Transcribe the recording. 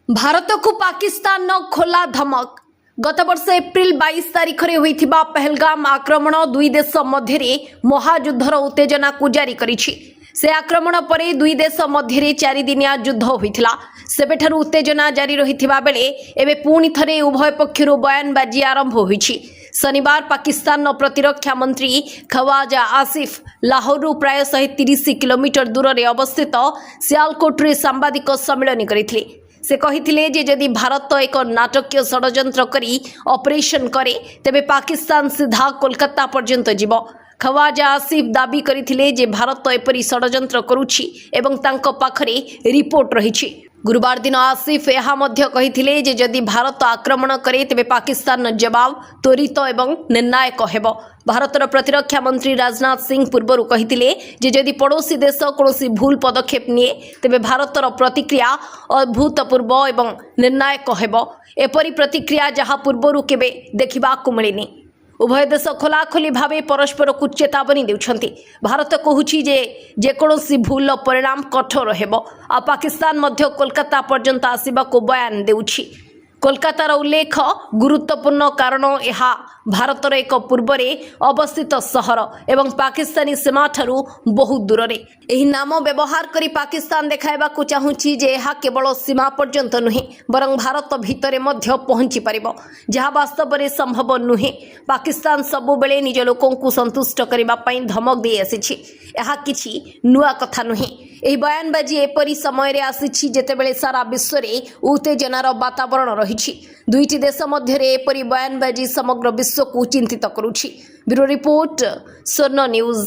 भारत को पाकिस्तान खोला धमक। गत वर्ष एप्रिल 22 तारीख में होइथिबा पहलगाम आक्रमण दुई देश मध्य महायुद्धर उत्तेजना को जारी करिछि। से आक्रमण पर दुई देश मध्य 4 दिनिया युद्ध होइथिला। सेबेठारु उत्तेजना जारी रहिथिबा बेले एबे पुणी थरे उभय पक्षरु बयानबाजी आरंभ होइछि। शनिवार पाकिस्तान प्रतिरक्षा मंत्री ख्वाजा आसिफ लाहौरु प्राय 130 किलोमीटर दूर में अवस्थित सियालकोट रे सांबादिक सम्मेलन करथिले। से कहिथिले जे यदि भारत एक नाटकीय षड्यंत्र करी ऑपरेशन करे तेबे पाकिस्तान सीधा कोलकाता पर्यंत जीव। ख्वाजा आसिफ दाबी करथिले जे भारत एपरी षड्यंत्र करुछि एवं तांको पाखरे रिपोर्ट रहिछि। गुरुवार दिन आसिफ यह कहिथिले जे यदि भारत आक्रमण करे तेबे पाकिस्तान जवाब त्वरित एवं निर्णायक हेबो। भारतर प्रतिरक्षा मंत्री राजनाथ सिंह पूर्व कहिथिले जे यदि पड़ोसी देश कौनसी भूल पदक्षेप निए तेबे भारतर प्रतिक्रिया अभूतपूर्व एवं निर्णायक हेबो। एपरी प्रतिक्रिया जहाँ पूर्व केबे देखिबाकु मिलिनी। उभय देश खोलाखोली भावे परस्पर को चेतावनी देउछंती। भारत कहूछि जे जेकोसी भूल परिणाम कठोर हेबो। आ पाकिस्तान मध्य कोलकाता पर्यंत आसिबाकु बयान देउछि। कोलकातार उल्लेख गुरुत्वपूर्ण कारण यह भारतर एक पूर्वरे अवस्थित सहर एवं पाकिस्तानी सीमा ठारू बहुत दूर रे। एही नाम व्यवहार करी पाकिस्तान देखाइबाकु चाहुछि जे यह केवल सीमा पर्यंत नुहे बरं भारत भितरे मध्य पहुंची परिबो, जहाँ वास्तव में संभव नुहे। पाकिस्तान सबु बेले निज लोकों को संतुष्ट करिबा पई धमक दे आसीछि। यह किछि नुआ कथा नुहे। एही बयानबाजी एपरी समय रे आसीछि जेतेबेले सारा विश्व रे उत्तेजनार वातावरण रहिछि। दुईटी देश मध्य एपरी बयानबाजी समग्र विश्व को चिंतित करुछि। ब्यूरो रिपोर्ट स्वर्ण न्यूज।